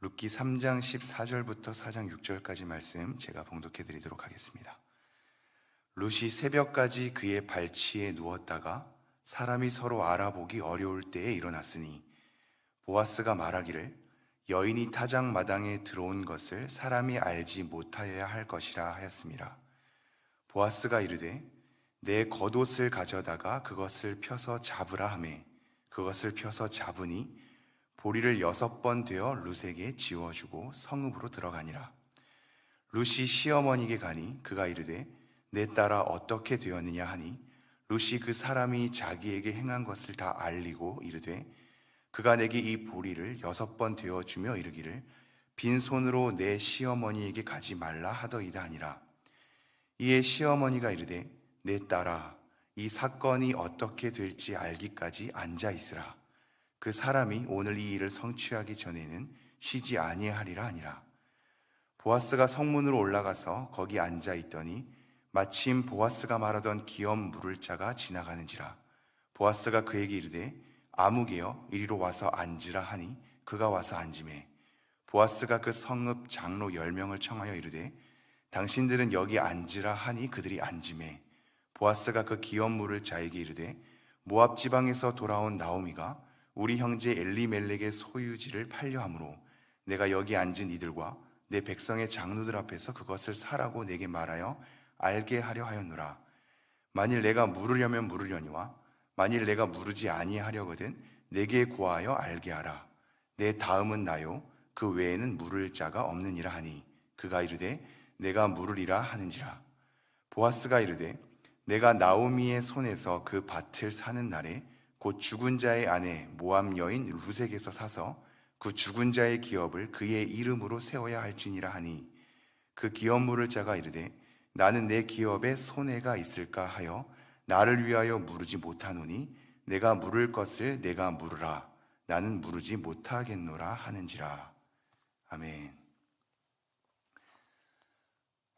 룻기 3장 14절부터 4장 6절까지 말씀 제가 봉독해 드리도록 하겠습니다. 룻이 새벽까지 그의 발치에 누웠다가 사람이 서로 알아보기 어려울 때에 일어났으니 보아스가 말하기를 여인이 타작 마당에 들어온 것을 사람이 알지 못하여야 할 것이라 하였습니다. 보아스가 이르되 내 겉옷을 가져다가 그것을 펴서 잡으라 하매 그것을 펴서 잡으니 보리를 6번 되어 룻에게 지워주고 성읍으로 들어가니라. 룻이 시어머니에게 가니 그가 이르되 내 딸아 어떻게 되었느냐 하니 룻이 그 사람이 자기에게 행한 것을 다 알리고 이르되 그가 내게 이 보리를 6번 되어주며 이르기를 빈손으로 내 시어머니에게 가지 말라 하더이다 하니라. 이에 시어머니가 이르되 내 딸아 이 사건이 어떻게 될지 알기까지 앉아 있으라. 그 사람이 오늘 이 일을 성취하기 전에는 쉬지 아니하리라 하니라. 보아스가 성문으로 올라가서 거기 앉아 있더니 마침 보아스가 말하던 기업 물을 자가 지나가는지라. 보아스가 그에게 이르되 아무개여 이리로 와서 앉으라 하니 그가 와서 앉으매 보아스가 그 성읍 장로 10명을 청하여 이르되 당신들은 여기 앉으라 하니 그들이 앉으매 보아스가 그 기업 물을 자에게 이르되 모압 지방에서 돌아온 나오미가 우리 형제 엘리멜렉의 소유지를 팔려 함으로 내가 여기 앉은 이들과 내 백성의 장로들 앞에서 그것을 사라고 내게 말하여 알게 하려 하였노라. 만일 내가 물으려면 물으려니와 만일 내가 물으지 아니하려거든 내게 고하여 알게 하라. 내 다음은 나요 그 외에는 물을 자가 없느니라 하니 그가 이르되 내가 물으리라 하는지라. 보아스가 이르되 내가 나오미의 손에서 그 밭을 사는 날에 곧 죽은 자의 아내 모압 여인 룻에게서 사서 그 죽은 자의 기업을 그의 이름으로 세워야 할지니라 하니 그 기업 물을 자가 이르되 나는 내 기업에 손해가 있을까 하여 나를 위하여 물으지 못하노니 내가 물을 것을 내가 물으라. 나는 물으지 못하겠노라 하는지라. 아멘.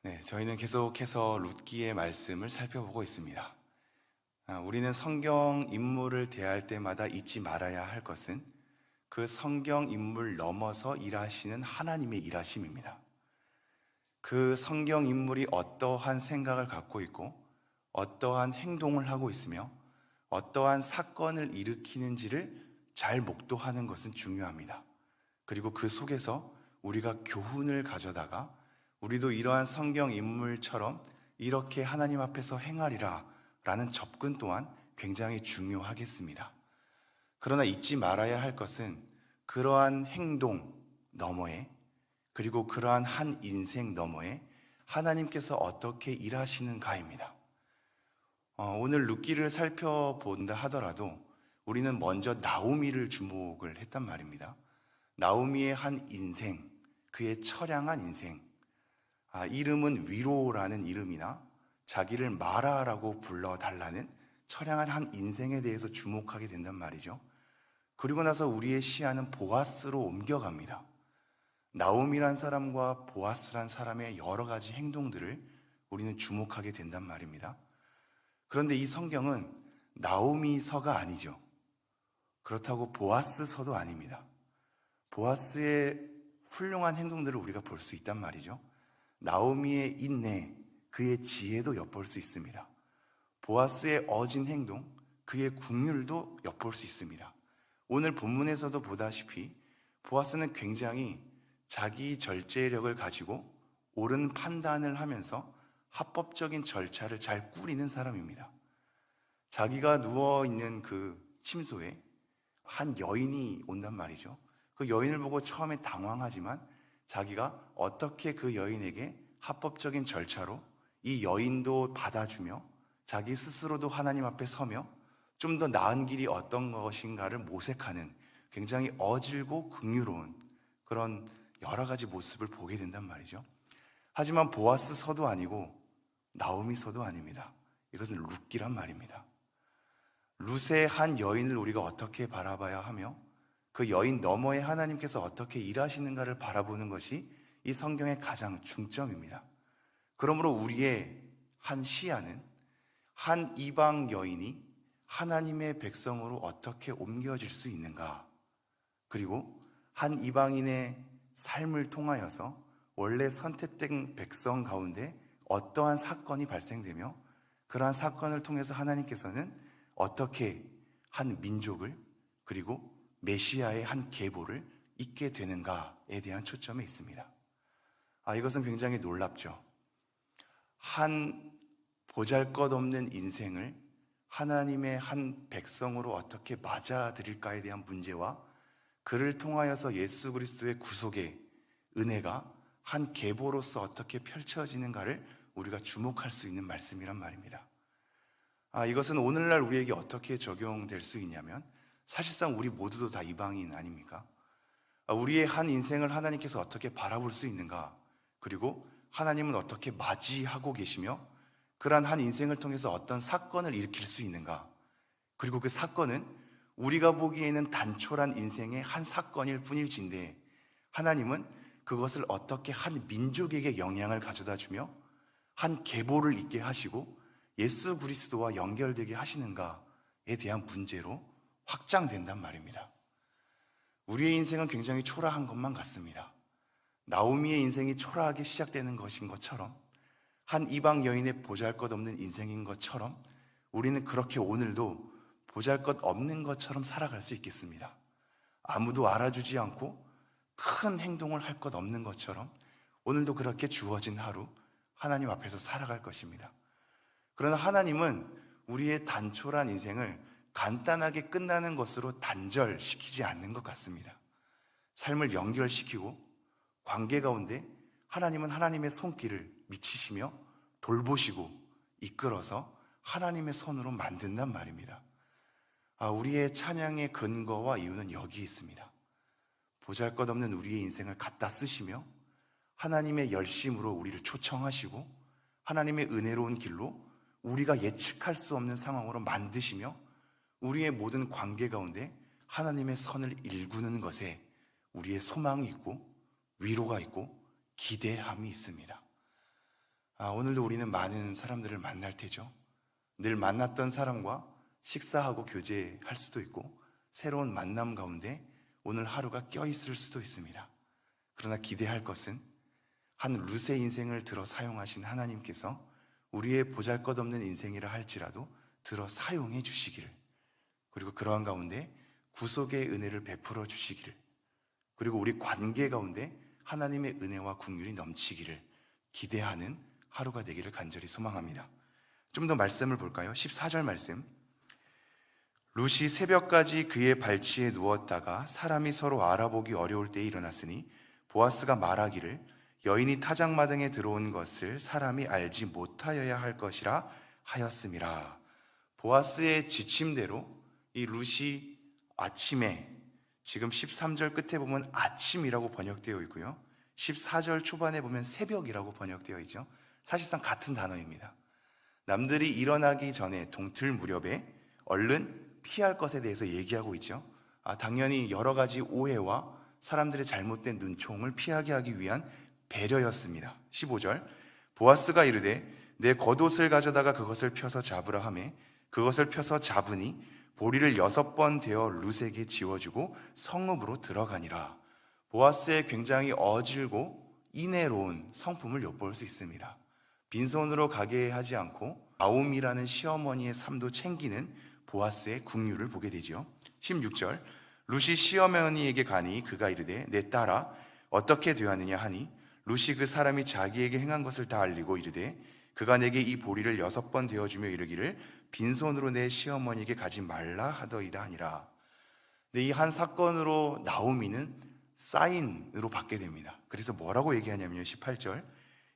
네, 저희는 계속해서 룻기의 말씀을 살펴보고 있습니다. 우리는 성경 인물을 대할 때마다 잊지 말아야 할 것은 그 성경 인물 넘어서 일하시는 하나님의 일하심입니다. 그 성경 인물이 어떠한 생각을 갖고 있고 어떠한 행동을 하고 있으며 어떠한 사건을 일으키는지를 잘 목도하는 것은 중요합니다. 그리고 그 속에서 우리가 교훈을 가져다가 우리도 이러한 성경 인물처럼 이렇게 하나님 앞에서 행하리라 라는 접근 또한 굉장히 중요하겠습니다. 그러나 잊지 말아야 할 것은 그러한 행동 너머에 그리고 그러한 한 인생 너머에 하나님께서 어떻게 일하시는가입니다. 오늘 룻기를 살펴본다 하더라도 우리는 먼저 나오미를 주목을 했단 말입니다. 나오미의 한 인생, 그의 처량한 인생, 이름은 위로라는 이름이나 자기를 마라라고 불러달라는 처량한 한 인생에 대해서 주목하게 된단 말이죠. 그리고 나서 우리의 시야는 보아스로 옮겨갑니다. 나오미란 사람과 보아스란 사람의 여러 가지 행동들을 우리는 주목하게 된단 말입니다. 그런데 이 성경은 나오미서가 아니죠. 그렇다고 보아스서도 아닙니다. 보아스의 훌륭한 행동들을 우리가 볼 수 있단 말이죠. 나오미의 인내, 그의 지혜도 엿볼 수 있습니다. 보아스의 어진 행동, 그의 긍휼도 엿볼 수 있습니다. 오늘 본문에서도 보다시피 보아스는 굉장히 자기 절제력을 가지고 옳은 판단을 하면서 합법적인 절차를 잘 꾸리는 사람입니다. 자기가 누워있는 그 침소에 한 여인이 온단 말이죠. 그 여인을 보고 처음에 당황하지만 자기가 어떻게 그 여인에게 합법적인 절차로 이 여인도 받아주며 자기 스스로도 하나님 앞에 서며 좀 더 나은 길이 어떤 것인가를 모색하는 굉장히 어질고 긍휼로운 그런 여러 가지 모습을 보게 된단 말이죠. 하지만 보아스서도 아니고 나오미서도 아닙니다. 이것은 룻기란 말입니다. 룻의 한 여인을 우리가 어떻게 바라봐야 하며 그 여인 너머에 하나님께서 어떻게 일하시는가를 바라보는 것이 이 성경의 가장 중점입니다. 그러므로 우리의 한 시야는 한 이방 여인이 하나님의 백성으로 어떻게 옮겨질 수 있는가, 그리고 한 이방인의 삶을 통하여서 원래 선택된 백성 가운데 어떠한 사건이 발생되며 그러한 사건을 통해서 하나님께서는 어떻게 한 민족을 그리고 메시아의 한 계보를 잇게 되는가에 대한 초점이 있습니다. 이것은 굉장히 놀랍죠. 한 보잘것없는 인생을 하나님의 한 백성으로 어떻게 맞아들일까에 대한 문제와 그를 통하여서 예수 그리스도의 구속의 은혜가 한 계보로서 어떻게 펼쳐지는가를 우리가 주목할 수 있는 말씀이란 말입니다. 이것은 오늘날 우리에게 어떻게 적용될 수 있냐면 사실상 우리 모두도 다 이방인 아닙니까? 우리의 한 인생을 하나님께서 어떻게 바라볼 수 있는가, 그리고 하나님은 어떻게 맞이하고 계시며 그러한 한 인생을 통해서 어떤 사건을 일으킬 수 있는가, 그리고 그 사건은 우리가 보기에는 단촐한 인생의 한 사건일 뿐일진데 하나님은 그것을 어떻게 한 민족에게 영향을 가져다 주며 한 계보를 있게 하시고 예수 그리스도와 연결되게 하시는가에 대한 문제로 확장된단 말입니다. 우리의 인생은 굉장히 초라한 것만 같습니다. 나오미의 인생이 초라하게 시작되는 것인 것처럼, 한 이방 여인의 보잘것없는 인생인 것처럼 우리는 그렇게 오늘도 보잘것없는 것처럼 살아갈 수 있겠습니다. 아무도 알아주지 않고 큰 행동을 할 것 없는 것처럼 오늘도 그렇게 주어진 하루 하나님 앞에서 살아갈 것입니다. 그러나 하나님은 우리의 단촐한 인생을 간단하게 끝나는 것으로 단절시키지 않는 것 같습니다. 삶을 연결시키고 관계 가운데 하나님은 하나님의 손길을 미치시며 돌보시고 이끌어서 하나님의 손으로 만든단 말입니다. 우리의 찬양의 근거와 이유는 여기 있습니다. 보잘것없는 우리의 인생을 갖다 쓰시며 하나님의 열심으로 우리를 초청하시고 하나님의 은혜로운 길로 우리가 예측할 수 없는 상황으로 만드시며 우리의 모든 관계 가운데 하나님의 선을 일구는 것에 우리의 소망이 있고 위로가 있고 기대함이 있습니다. 오늘도 우리는 많은 사람들을 만날 테죠. 늘 만났던 사람과 식사하고 교제할 수도 있고 새로운 만남 가운데 오늘 하루가 껴있을 수도 있습니다. 그러나 기대할 것은 한 룻의 인생을 들어 사용하신 하나님께서 우리의 보잘것없는 인생이라 할지라도 들어 사용해 주시기를, 그리고 그러한 가운데 구속의 은혜를 베풀어 주시기를, 그리고 우리 관계 가운데 하나님의 은혜와 긍휼이 넘치기를 기대하는 하루가 되기를 간절히 소망합니다. 좀 더 말씀을 볼까요? 14절 말씀. 룻이 새벽까지 그의 발치에 누웠다가 사람이 서로 알아보기 어려울 때에 일어났으니 보아스가 말하기를 여인이 타작마당에 들어온 것을 사람이 알지 못하여야 할 것이라 하였음이라. 보아스의 지침대로 이 룻이 아침에, 지금 13절 끝에 보면 아침이라고 번역되어 있고요, 14절 초반에 보면 새벽이라고 번역되어 있죠. 사실상 같은 단어입니다. 남들이 일어나기 전에 동틀 무렵에 얼른 피할 것에 대해서 얘기하고 있죠. 당연히 여러 가지 오해와 사람들의 잘못된 눈총을 피하게 하기 위한 배려였습니다. 15절. 보아스가 이르되 내 겉옷을 가져다가 그것을 펴서 잡으라 하매 그것을 펴서 잡으니 보리를 6번 되어 룻에게 지워주고 성읍으로 들어가니라. 보아스의 굉장히 어질고 인애로운 성품을 엿볼 수 있습니다. 빈손으로 가게 하지 않고 나옴이라는 시어머니의 삶도 챙기는 보아스의 긍휼을 보게 되죠. 16절. 룻이 시어머니에게 가니 그가 이르되 내 딸아 어떻게 되었느냐 하니 룻이 그 사람이 자기에게 행한 것을 다 알리고 이르되 그가 내게 이 보리를 6번 되어주며 이르기를 빈손으로 내 시어머니에게 가지 말라 하더이다 하니라. 근데 이 한 사건으로 나오미는 사인으로 받게 됩니다. 그래서 뭐라고 얘기하냐면요, 18절.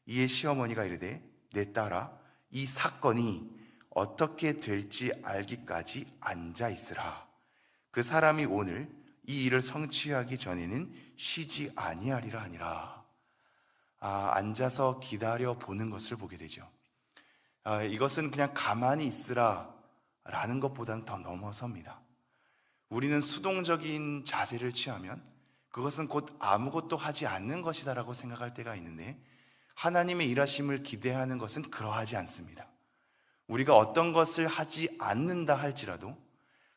이에 시어머니가 이르되 내 딸아 이 사건이 어떻게 될지 알기까지 앉아 있으라. 그 사람이 오늘 이 일을 성취하기 전에는 쉬지 아니하리라 하니라. 앉아서 기다려 보는 것을 보게 되죠. 이것은 그냥 가만히 있으라 라는 것보다는 더 넘어섭니다. 우리는 수동적인 자세를 취하면 그것은 곧 아무것도 하지 않는 것이다 라고 생각할 때가 있는데, 하나님의 일하심을 기대하는 것은 그러하지 않습니다. 우리가 어떤 것을 하지 않는다 할지라도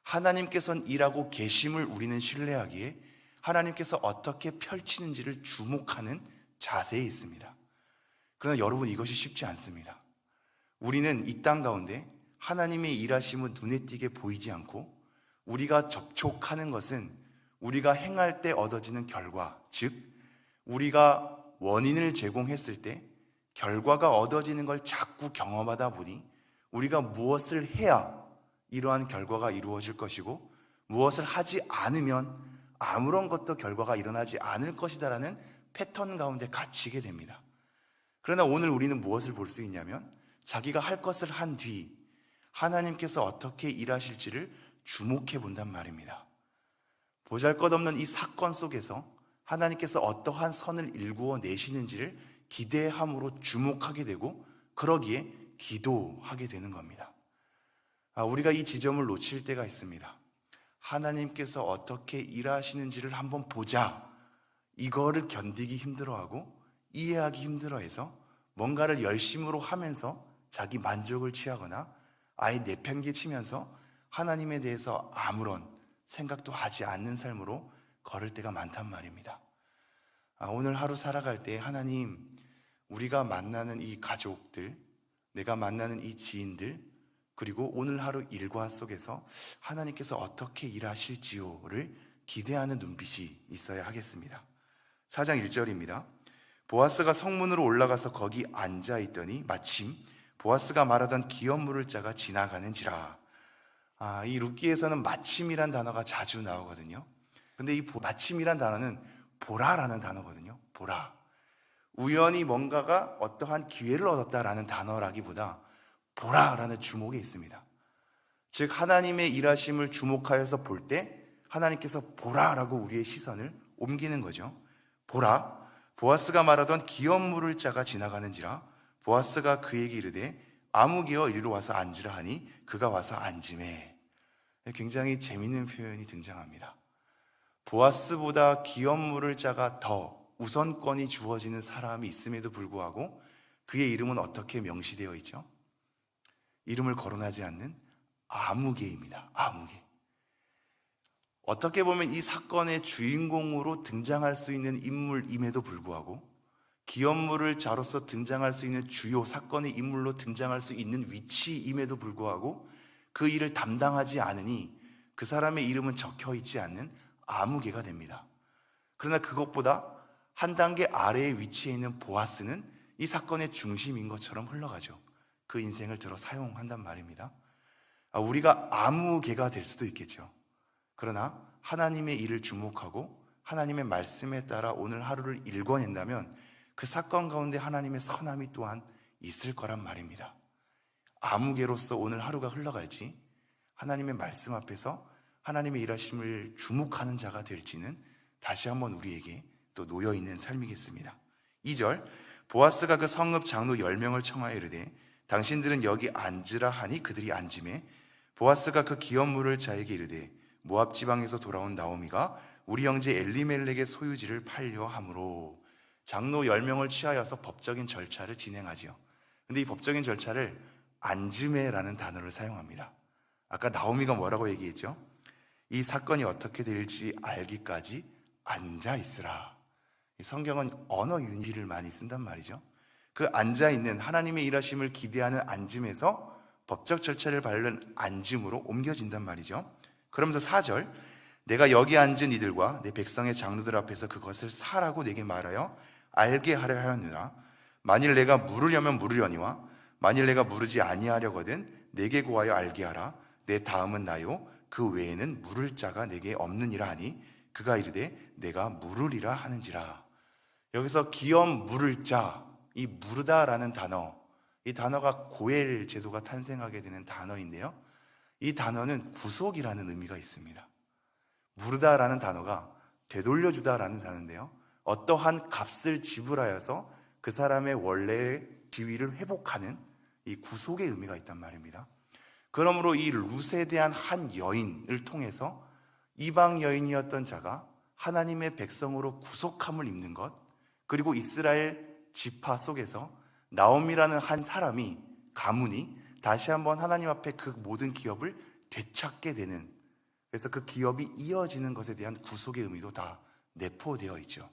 하나님께서는 일하고 계심을 우리는 신뢰하기에 하나님께서 어떻게 펼치는지를 주목하는 자세에 있습니다. 그러나 여러분, 이것이 쉽지 않습니다. 우리는 이 땅 가운데 하나님의 일하심은 눈에 띄게 보이지 않고, 우리가 접촉하는 것은 우리가 행할 때 얻어지는 결과, 즉 우리가 원인을 제공했을 때 결과가 얻어지는 걸 자꾸 경험하다 보니 우리가 무엇을 해야 이러한 결과가 이루어질 것이고, 무엇을 하지 않으면 아무런 것도 결과가 일어나지 않을 것이다라는 패턴 가운데 갇히게 됩니다. 그러나 오늘 우리는 무엇을 볼 수 있냐면, 자기가 할 것을 한 뒤 하나님께서 어떻게 일하실지를 주목해 본단 말입니다. 보잘것없는 이 사건 속에서 하나님께서 어떠한 선을 일구어 내시는지를 기대함으로 주목하게 되고, 그러기에 기도하게 되는 겁니다. 우리가 이 지점을 놓칠 때가 있습니다. 하나님께서 어떻게 일하시는지를 한번 보자, 이거를 견디기 힘들어하고 이해하기 힘들어해서 뭔가를 열심으로 하면서 자기 만족을 취하거나 아예 내팽개치면서 하나님에 대해서 아무런 생각도 하지 않는 삶으로 걸을 때가 많단 말입니다. 오늘 하루 살아갈 때 하나님, 우리가 만나는 이 가족들, 내가 만나는 이 지인들, 그리고 오늘 하루 일과 속에서 하나님께서 어떻게 일하실지요를 기대하는 눈빛이 있어야 하겠습니다. 4장 1절입니다. 보아스가 성문으로 올라가서 거기 앉아있더니 마침 보아스가 말하던 기업 물을 자가 지나가는지라. 이 룻기에서는 마침이란 단어가 자주 나오거든요. 근데 이 마침이란 단어는 보라라는 단어거든요. 보라. 우연히 뭔가가 어떠한 기회를 얻었다라는 단어라기보다 보라라는 주목이 있습니다. 즉 하나님의 일하심을 주목하여서 볼 때 하나님께서 보라라고 우리의 시선을 옮기는 거죠. 보라, 보아스가 말하던 기업 물을 자가 지나가는지라. 보아스가 그에게 이르되 아무개어 이리로 와서 앉으라 하니 그가 와서 앉으매. 굉장히 재미있는 표현이 등장합니다. 보아스보다 기업 물을 자가 더 우선권이 주어지는 사람이 있음에도 불구하고 그의 이름은 어떻게 명시되어 있죠? 이름을 거론하지 않는 아무개입니다. 아무개. 어떻게 보면 이 사건의 주인공으로 등장할 수 있는 인물임에도 불구하고, 기업 물을 자로서 등장할 수 있는 주요 사건의 인물로 등장할 수 있는 위치임에도 불구하고 그 일을 담당하지 않으니 그 사람의 이름은 적혀 있지 않는 아무개가 됩니다. 그러나 그것보다 한 단계 아래에 위치해 있는 보아스는 이 사건의 중심인 것처럼 흘러가죠. 그 인생을 들어 사용한단 말입니다. 우리가 아무개가 될 수도 있겠죠. 그러나 하나님의 일을 주목하고 하나님의 말씀에 따라 오늘 하루를 일궈낸다면 그 사건 가운데 하나님의 선함이 또한 있을 거란 말입니다. 아무개로서 오늘 하루가 흘러갈지, 하나님의 말씀 앞에서 하나님의 일하심을 주목하는 자가 될지는 다시 한번 우리에게 또 놓여있는 삶이겠습니다. 2절, 보아스가 그 성읍 장로 10명을 청하여 이르되 당신들은 여기 앉으라 하니 그들이 앉으매, 보아스가 그 기업 물을 자에게 이르되 모압 지방에서 돌아온 나오미가 우리 형제 엘리멜렉의 소유지를 팔려 함으로. 장로 10명을 취하여서 법적인 절차를 진행하지요. 근데 이 법적인 절차를 앉으매라는 단어를 사용합니다. 아까 나오미가 뭐라고 얘기했죠? 이 사건이 어떻게 될지 알기까지 앉아있으라. 성경은 언어 윤리를 많이 쓴단 말이죠. 그 앉아있는 하나님의 일하심을 기대하는 앉음에서 법적 절차를 밟는 앉음으로 옮겨진단 말이죠. 그러면서 4절, 내가 여기 앉은 이들과 내 백성의 장로들 앞에서 그것을 사라고 내게 말하여 알게 하려 하였느라. 만일 내가 물으려면 물으려니와 만일 내가 물으지 아니하려거든 내게 구하여 알게 하라. 내 다음은 나요 그 외에는 물을 자가 내게 없느니라 하니 그가 이르되 내가 물으리라 하는지라. 여기서 기업 물을 자, 이 물으다라는 단어, 이 단어가 고엘 제도가 탄생하게 되는 단어인데요, 이 단어는 구속이라는 의미가 있습니다. 물으다라는 단어가 되돌려주다라는 단어인데요, 어떠한 값을 지불하여서 그 사람의 원래의 지위를 회복하는 이 구속의 의미가 있단 말입니다. 그러므로 이 룻에 대한 한 여인을 통해서 이방 여인이었던 자가 하나님의 백성으로 구속함을 입는 것, 그리고 이스라엘 지파 속에서 나옴이라는 한 사람이, 가문이 다시 한번 하나님 앞에 그 모든 기업을 되찾게 되는, 그래서 그 기업이 이어지는 것에 대한 구속의 의미도 다 내포되어 있죠.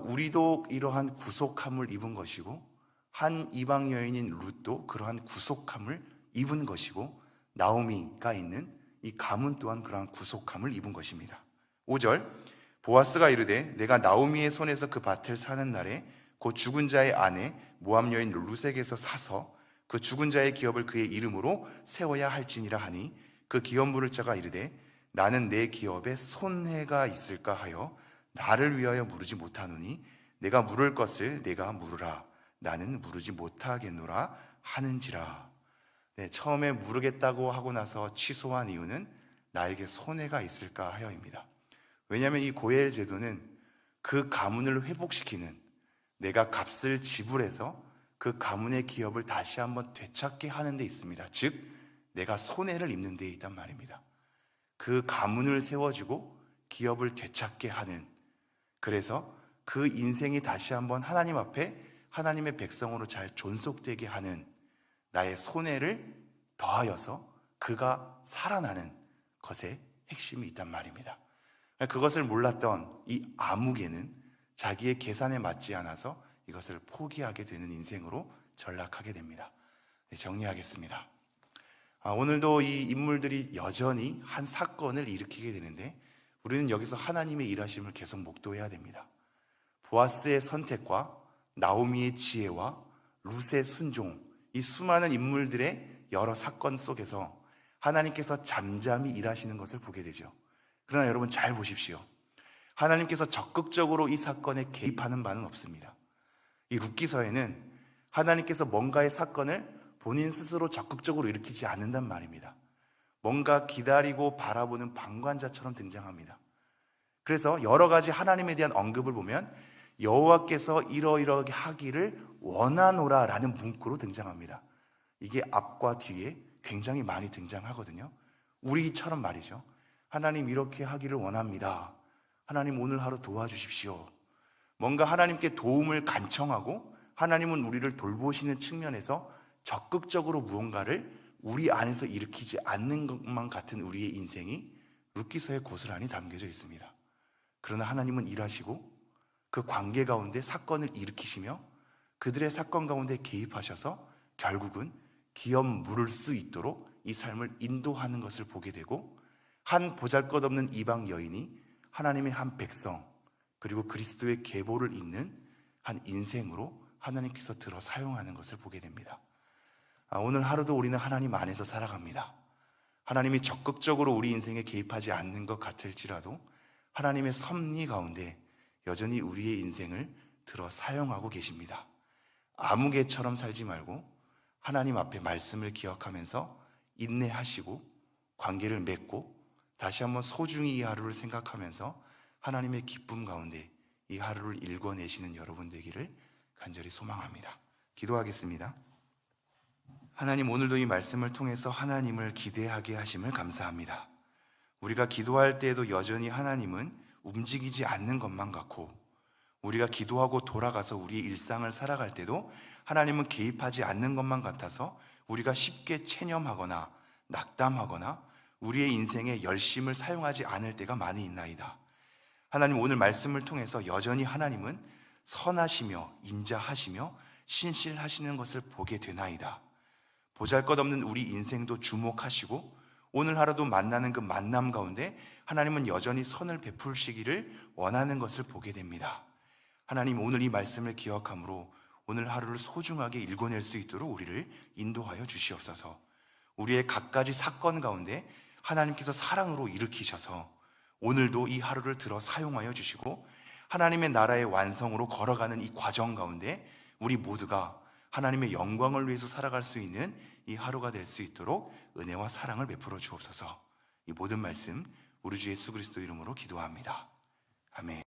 우리도 이러한 구속함을 입은 것이고 한 이방 여인인 룻도 그러한 구속함을 입은 것이고 나오미가 있는 이 가문 또한 그러한 구속함을 입은 것입니다. 5절 보아스가 이르되 내가 나오미의 손에서 그 밭을 사는 날에 곧 죽은 자의 아내 모압 여인 룻에게서 사서 그 죽은 자의 기업을 그의 이름으로 세워야 할지니라 하니 그 기업 물을 자가 이르되 나는 내 기업에 손해가 있을까 하여 나를 위하여 물으지 못하노니 내가 물을 것을 내가 물으라 나는 물으지 못하겠노라 하는지라. 처음에 물으겠다고 하고 나서 취소한 이유는 나에게 손해가 있을까 하여입니다. 왜냐하면 이 고엘 제도는 그 가문을 회복시키는, 내가 값을 지불해서 그 가문의 기업을 다시 한번 되찾게 하는 데 있습니다. 즉 내가 손해를 입는 데 있단 말입니다. 그 가문을 세워주고 기업을 되찾게 하는, 그래서 그 인생이 다시 한번 하나님 앞에 하나님의 백성으로 잘 존속되게 하는 나의 손해를 더하여서 그가 살아나는 것에 핵심이 있단 말입니다. 그것을 몰랐던 이 아무개는 자기의 계산에 맞지 않아서 이것을 포기하게 되는 인생으로 전락하게 됩니다. 정리하겠습니다. 오늘도 이 인물들이 여전히 한 사건을 일으키게 되는데 우리는 여기서 하나님의 일하심을 계속 목도해야 됩니다. 보아스의 선택과 나오미의 지혜와 룻의 순종, 이 수많은 인물들의 여러 사건 속에서 하나님께서 잠잠히 일하시는 것을 보게 되죠. 그러나 여러분 잘 보십시오. 하나님께서 적극적으로 이 사건에 개입하는 바는 없습니다. 이 룻기서에는 하나님께서 뭔가의 사건을 본인 스스로 적극적으로 일으키지 않는단 말입니다. 뭔가 기다리고 바라보는 방관자처럼 등장합니다. 그래서 여러 가지 하나님에 대한 언급을 보면 여호와께서 이러이러하게 하기를 원하노라 라는 문구로 등장합니다. 이게 앞과 뒤에 굉장히 많이 등장하거든요. 우리처럼 말이죠. 하나님 이렇게 하기를 원합니다. 하나님 오늘 하루 도와주십시오. 뭔가 하나님께 도움을 간청하고 하나님은 우리를 돌보시는 측면에서 적극적으로 무언가를 우리 안에서 일으키지 않는 것만 같은 우리의 인생이 룻기서의 고스란히 담겨져 있습니다. 그러나 하나님은 일하시고 그 관계 가운데 사건을 일으키시며 그들의 사건 가운데 개입하셔서 결국은 기업 물을 수 있도록 이 삶을 인도하는 것을 보게 되고, 한 보잘것없는 이방 여인이 하나님의 한 백성 그리고 그리스도의 계보를 잇는 한 인생으로 하나님께서 들어 사용하는 것을 보게 됩니다. 오늘 하루도 우리는 하나님 안에서 살아갑니다. 하나님이 적극적으로 우리 인생에 개입하지 않는 것 같을지라도 하나님의 섭리 가운데 여전히 우리의 인생을 들어 사용하고 계십니다. 아무개처럼 살지 말고 하나님 앞에 말씀을 기억하면서 인내하시고 관계를 맺고 다시 한번 소중히 이 하루를 생각하면서 하나님의 기쁨 가운데 이 하루를 일궈내시는 여러분 되기를 간절히 소망합니다. 기도하겠습니다. 하나님, 오늘도 이 말씀을 통해서 하나님을 기대하게 하심을 감사합니다. 우리가 기도할 때에도 여전히 하나님은 움직이지 않는 것만 같고, 우리가 기도하고 돌아가서 우리의 일상을 살아갈 때도 하나님은 개입하지 않는 것만 같아서 우리가 쉽게 체념하거나 낙담하거나 우리의 인생에 열심을 사용하지 않을 때가 많이 있나이다. 하나님, 오늘 말씀을 통해서 여전히 하나님은 선하시며 인자하시며 신실하시는 것을 보게 되나이다. 보잘것없는 우리 인생도 주목하시고 오늘 하루도 만나는 그 만남 가운데 하나님은 여전히 선을 베풀시기를 원하는 것을 보게 됩니다. 하나님, 오늘 이 말씀을 기억함으로 오늘 하루를 소중하게 일궈낼 수 있도록 우리를 인도하여 주시옵소서. 우리의 갖가지 사건 가운데 하나님께서 사랑으로 일으키셔서 오늘도 이 하루를 들어 사용하여 주시고 하나님의 나라의 완성으로 걸어가는 이 과정 가운데 우리 모두가 하나님의 영광을 위해서 살아갈 수 있는 이 하루가 될 수 있도록 은혜와 사랑을 베풀어 주옵소서. 이 모든 말씀 우리 주 예수 그리스도 이름으로 기도합니다. 아멘.